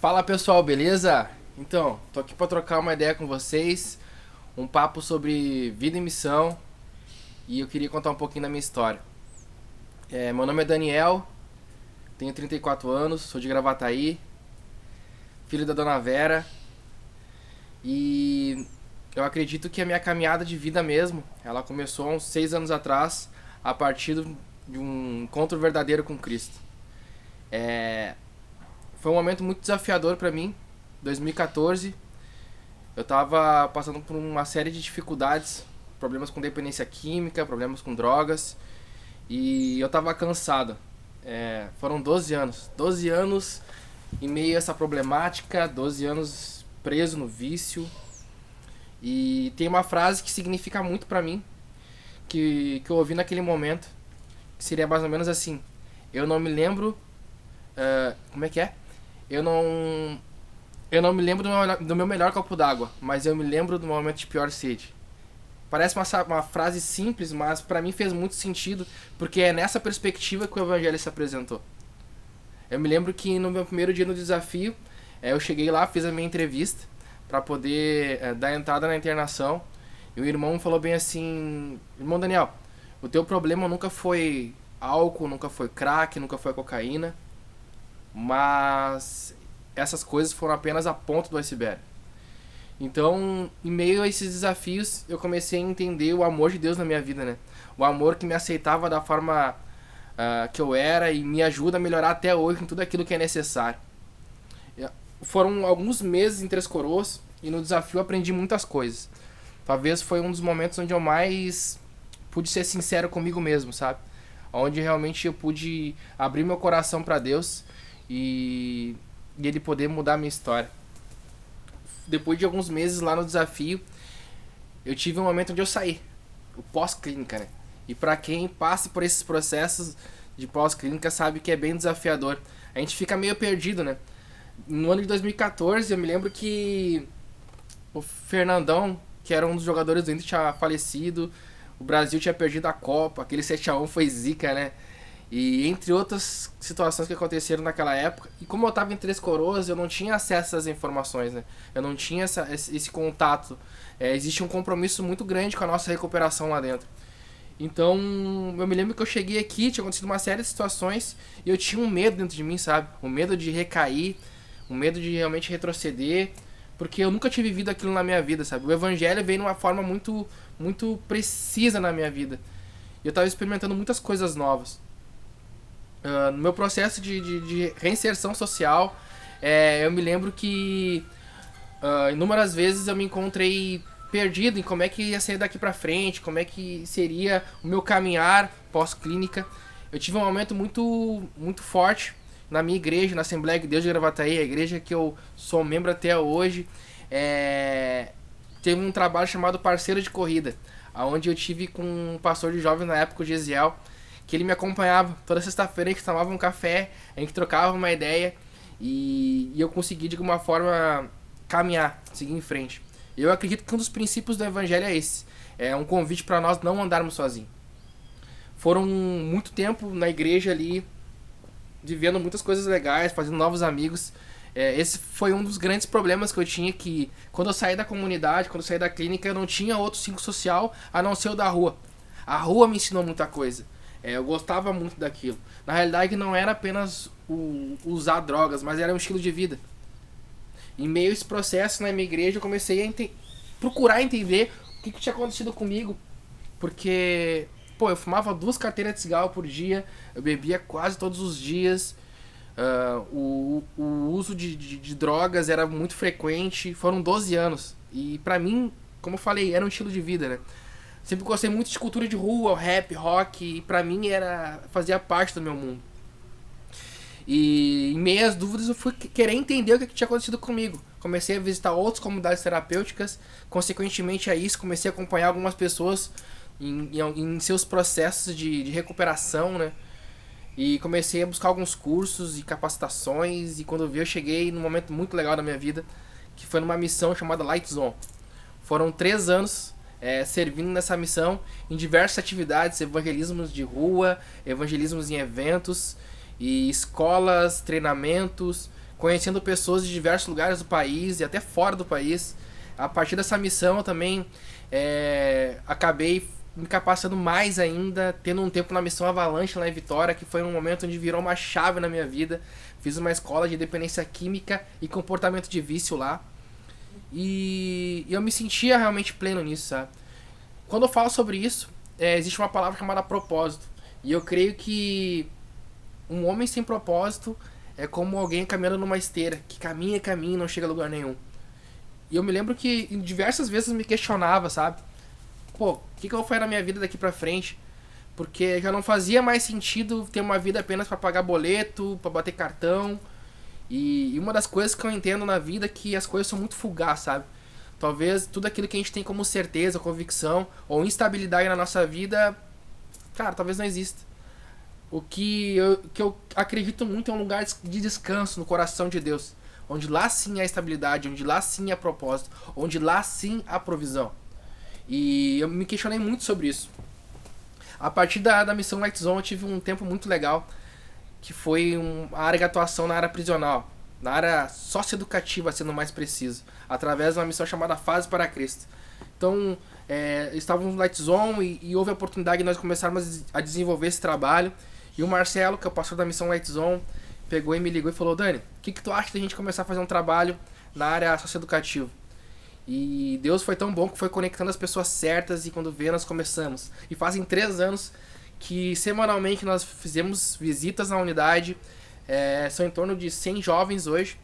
Fala pessoal, beleza? Então, tô aqui pra trocar uma ideia com vocês, um papo sobre vida e missão e eu queria contar um pouquinho da minha história. Meu nome é Daniel, tenho 34 anos, sou de Gravataí, filho da Dona Vera e eu acredito que a minha caminhada de vida mesmo, ela começou há uns 6 anos atrás, a partir de um encontro verdadeiro com Cristo. É, Foi um momento muito desafiador pra mim, 2014. Eu tava passando por uma série de dificuldades, problemas com dependência química, problemas com drogas, e eu tava cansado. Foram 12 anos. 12 anos em meio a essa problemática, 12 anos preso no vício. E tem uma frase que significa muito pra mim, que eu ouvi naquele momento, que seria mais ou menos assim: eu não me lembro. Como é que é? Eu não. Eu não me lembro do meu melhor copo d'água, mas eu me lembro do momento de pior sede. Parece uma frase simples, mas pra mim fez muito sentido, porque é nessa perspectiva que o evangelho se apresentou. Eu me lembro que no meu primeiro dia no desafio, eu cheguei lá, fiz a minha entrevista pra poder dar entrada na internação, e o irmão falou bem assim: irmão Daniel, o teu problema nunca foi álcool, nunca foi crack, nunca foi cocaína, mas essas coisas foram apenas a ponta do iceberg. Então, em meio a esses desafios, eu comecei a entender o amor de Deus na minha vida, né? O amor que me aceitava da forma que eu era e me ajuda a melhorar até hoje em tudo aquilo que é necessário. Foram alguns meses em Três Coroas e no desafio aprendi muitas coisas. Talvez foi um dos momentos onde eu mais pude ser sincero comigo mesmo, sabe? Onde realmente eu pude abrir meu coração para Deus e ele poder mudar a minha história. Depois de alguns meses lá no desafio, eu tive um momento onde eu saí, o pós-clínica, né? E pra quem passa por esses processos de pós-clínica sabe que é bem desafiador. A gente fica meio perdido, né? No ano de 2014, eu me lembro que o Fernandão, que era um dos jogadores do Inter, tinha falecido, o Brasil tinha perdido a Copa, aquele 7-1 foi zica, né? E entre outras situações que aconteceram naquela época. E como eu estava em Três Coroas, eu não tinha acesso a essas informações, né? Eu não tinha esse contato. Existe um compromisso muito grande com a nossa recuperação lá dentro. Então, eu me lembro que eu cheguei aqui, tinha acontecido uma série de situações e eu tinha um medo dentro de mim, sabe? Um medo de recair, um medo de realmente retroceder, porque eu nunca tinha vivido aquilo na minha vida, sabe? O evangelho veio de uma forma muito, muito precisa na minha vida. E eu estava experimentando muitas coisas novas. No meu processo de reinserção social, eu me lembro que inúmeras vezes eu me encontrei perdido em como é que ia sair daqui pra frente, como é que seria o meu caminhar pós-clínica. Eu tive um momento muito, muito forte na minha igreja, na Assembleia de Deus de Gravataí, a igreja que eu sou membro até hoje. Teve um trabalho chamado Parceiro de Corrida, onde eu tive com um pastor de jovens na época, o Gesiel, que ele me acompanhava. Toda sexta-feira a gente tomava um café, a gente trocava uma ideia e eu consegui de alguma forma caminhar, seguir em frente. Eu acredito que um dos princípios do evangelho é esse. É um convite para nós não andarmos sozinhos. Foram muito tempo na igreja ali, vivendo muitas coisas legais, fazendo novos amigos. Esse foi um dos grandes problemas que eu tinha, que quando eu saí da comunidade, quando eu saí da clínica, eu não tinha outro ciclo social a não ser o da rua. A rua me ensinou muita coisa. Eu gostava muito daquilo. Na realidade não era apenas usar drogas, mas era um estilo de vida. Em meio a esse processo na minha igreja eu comecei a procurar entender o que tinha acontecido comigo. Porque, eu fumava 2 carteiras de cigarro por dia, eu bebia quase todos os dias, o uso de drogas era muito frequente, foram 12 anos. E pra mim, como eu falei, era um estilo de vida, né? Sempre gostei muito de cultura de rua, rap, rock, e pra mim fazia parte do meu mundo. E em meio às dúvidas eu fui querer entender o que tinha acontecido comigo. Comecei a visitar outras comunidades terapêuticas, consequentemente a isso comecei a acompanhar algumas pessoas em seus processos de recuperação, né? E comecei a buscar alguns cursos e capacitações, e quando eu vi eu cheguei num momento muito legal da minha vida, que foi numa missão chamada Light Zone. Foram 3 anos servindo nessa missão em diversas atividades, evangelismos de rua, evangelismos em eventos, e escolas, treinamentos, conhecendo pessoas de diversos lugares do país e até fora do país. A partir dessa missão eu também acabei me capacitando mais ainda, tendo um tempo na missão Avalanche lá em Vitória, que foi um momento onde virou uma chave na minha vida. Fiz uma escola de dependência química e comportamento de vício lá. E eu me sentia realmente pleno nisso, sabe? Quando eu falo sobre isso, existe uma palavra chamada propósito. E eu creio que um homem sem propósito é como alguém caminhando numa esteira, que caminha e não chega a lugar nenhum. E eu me lembro que diversas vezes eu me questionava, sabe? Pô, o que eu vou fazer na minha vida daqui pra frente? Porque já não fazia mais sentido ter uma vida apenas pra pagar boleto, pra bater cartão. E uma das coisas que eu entendo na vida é que as coisas são muito fugaz, sabe? Talvez tudo aquilo que a gente tem como certeza, convicção ou instabilidade na nossa vida, cara, talvez não exista. O que eu acredito muito é um lugar de descanso no coração de Deus. Onde lá sim há estabilidade, onde lá sim há propósito, onde lá sim há provisão. E eu me questionei muito sobre isso. A partir da missão Light Zone eu tive um tempo muito legal, que foi a área de atuação na área prisional, na área socioeducativa, sendo mais preciso, através de uma missão chamada Fase para Cristo. Então, estávamos no Light Zone e houve a oportunidade de nós começarmos a desenvolver esse trabalho. E o Marcelo, que é o pastor da missão Light Zone, pegou e me ligou e falou: Dani, o que tu acha da gente começar a fazer um trabalho na área socioeducativa? E Deus foi tão bom que foi conectando as pessoas certas e quando veio nós começamos. E fazem 3 anos que semanalmente nós fizemos visitas na unidade. São em torno de 100 jovens hoje.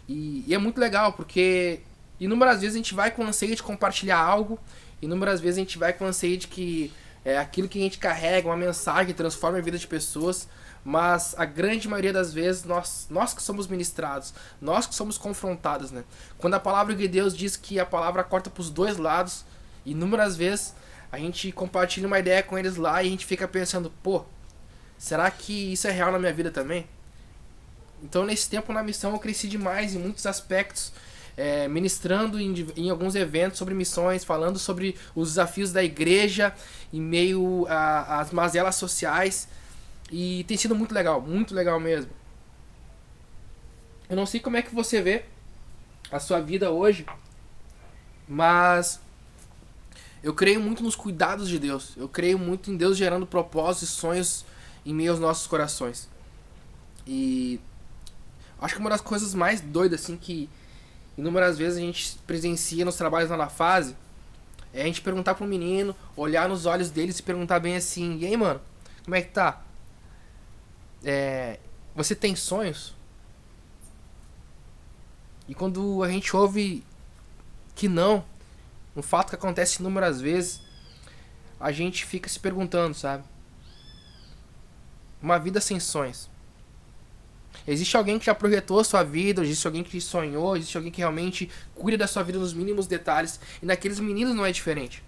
E é muito legal porque inúmeras vezes a gente vai com anseio de compartilhar algo. Inúmeras vezes a gente vai com anseio de que aquilo que a gente carrega, uma mensagem, transforma a vida de pessoas. Mas a grande maioria das vezes, nós que somos ministrados, nós que somos confrontados, né? Quando a palavra de Deus diz que a palavra corta para os dois lados, inúmeras vezes a gente compartilha uma ideia com eles lá e a gente fica pensando, pô, será que isso é real na minha vida também? Então nesse tempo na missão eu cresci demais em muitos aspectos, ministrando em alguns eventos sobre missões, falando sobre os desafios da igreja em meio às mazelas sociais. E tem sido muito legal mesmo. Eu não sei como é que você vê a sua vida hoje, mas eu creio muito nos cuidados de Deus. Eu creio muito em Deus gerando propósitos e sonhos em meio aos nossos corações. E acho que uma das coisas mais doidas assim que inúmeras vezes a gente presencia nos trabalhos lá na fase é a gente perguntar pro menino, olhar nos olhos dele e perguntar bem assim: e aí, mano, como é que tá? Você tem sonhos? E quando a gente ouve que não, um fato que acontece inúmeras vezes, a gente fica se perguntando, sabe? Uma vida sem sonhos. Existe alguém que já projetou a sua vida, existe alguém que sonhou, existe alguém que realmente cuida da sua vida nos mínimos detalhes, e naqueles meninos não é diferente.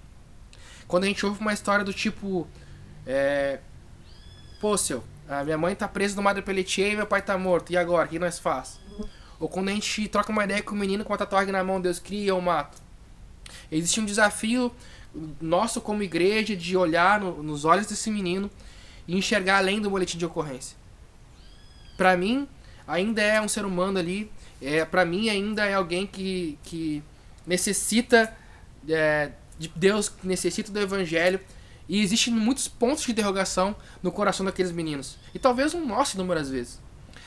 Quando a gente ouve uma história do tipo, pô, a minha mãe tá presa no Madre Pelletier e meu pai tá morto, e agora? O que nós faz? Ou quando a gente troca uma ideia com o menino com a tatuagem na mão, Deus cria, eu mato. Existe um desafio nosso como igreja de olhar nos olhos desse menino e enxergar além do boletim de ocorrência. Pra mim, ainda é um ser humano ali, pra mim ainda é alguém que necessita de Deus, que necessita do evangelho. E existem muitos pontos de interrogação no coração daqueles meninos. E talvez um nosso inúmeras vezes.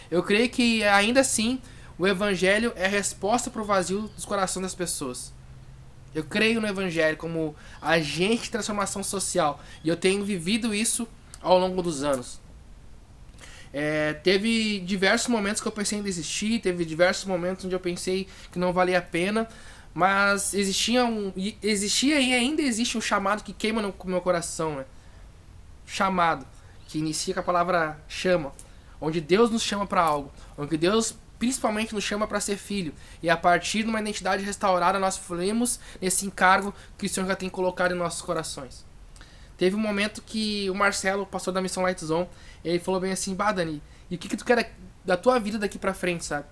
Eu creio que ainda assim o evangelho é a resposta para o vazio dos corações das pessoas. Eu creio no evangelho como agente de transformação social. E eu tenho vivido isso ao longo dos anos. Teve diversos momentos que eu pensei em desistir. Teve diversos momentos onde eu pensei que não valia a pena. Mas existia e ainda existe um chamado que queima no meu coração, né? Chamado, que inicia com a palavra chama, onde Deus nos chama para algo, onde Deus principalmente nos chama para ser filho, e a partir de uma identidade restaurada nós fluímos nesse encargo que o Senhor já tem colocado em nossos corações. Teve um momento que o Marcelo, pastor da missão Light Zone, ele falou bem assim: Bah, Dani, e o que tu quer da tua vida daqui pra frente, sabe?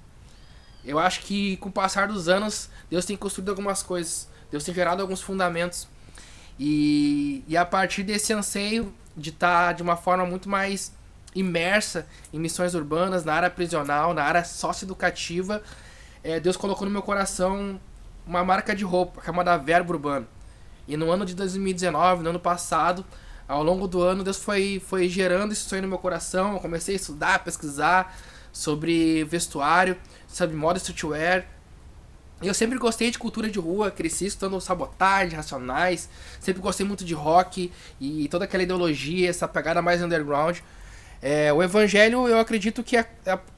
Eu acho que com o passar dos anos, Deus tem construído algumas coisas. Deus tem gerado alguns fundamentos. E a partir desse anseio de estar de uma forma muito mais imersa em missões urbanas, na área prisional, na área socioeducativa, Deus colocou no meu coração uma marca de roupa chamada Verbo Urbano. E no ano de 2019, no ano passado, ao longo do ano, Deus foi gerando esse sonho no meu coração. Eu comecei a estudar, pesquisar sobre vestuário, sobre moda streetwear. E eu sempre gostei de cultura de rua, cresci estudando Sabotagem, Racionais, sempre gostei muito de rock e toda aquela ideologia, essa pegada mais underground. O evangelho, eu acredito que é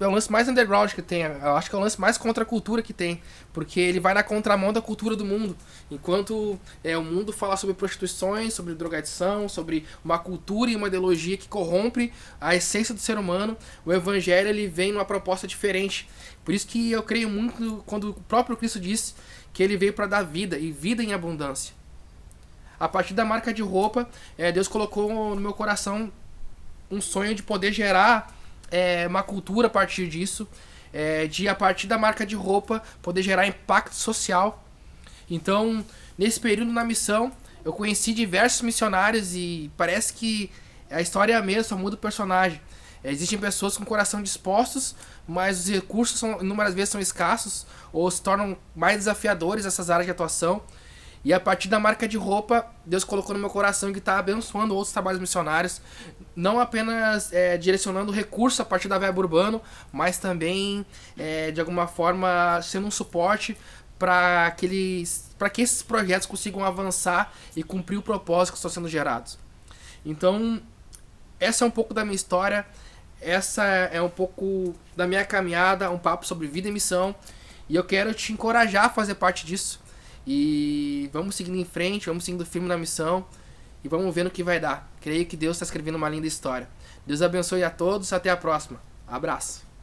o lance mais underground que tem. Eu acho que é o lance mais contra a cultura que tem. Porque ele vai na contramão da cultura do mundo. Enquanto o mundo fala sobre prostituições, sobre drogadição, sobre uma cultura e uma ideologia que corrompe a essência do ser humano, o evangelho ele vem numa proposta diferente. Por isso que eu creio muito quando o próprio Cristo disse que ele veio para dar vida, e vida em abundância. A partir da marca de roupa, Deus colocou no meu coração um sonho de poder gerar uma cultura a partir disso, de a partir da marca de roupa poder gerar impacto social. Então, nesse período na missão, eu conheci diversos missionários e parece que a história é a mesma, só muda o personagem. Existem pessoas com o coração dispostos, mas os recursos inúmeras vezes são escassos ou se tornam mais desafiadores essas áreas de atuação. E a partir da marca de roupa, Deus colocou no meu coração que está abençoando outros trabalhos missionários, não apenas direcionando recursos a partir da Verbo Urbano, mas também, de alguma forma, sendo um suporte para que esses projetos consigam avançar e cumprir o propósito que estão sendo gerados. Então, essa é um pouco da minha história, essa é um pouco da minha caminhada, um papo sobre vida e missão, e eu quero te encorajar a fazer parte disso. E vamos seguindo em frente, vamos seguindo firme na missão e vamos ver no que vai dar. Creio que Deus está escrevendo uma linda história. Deus abençoe a todos, até a próxima. Abraço.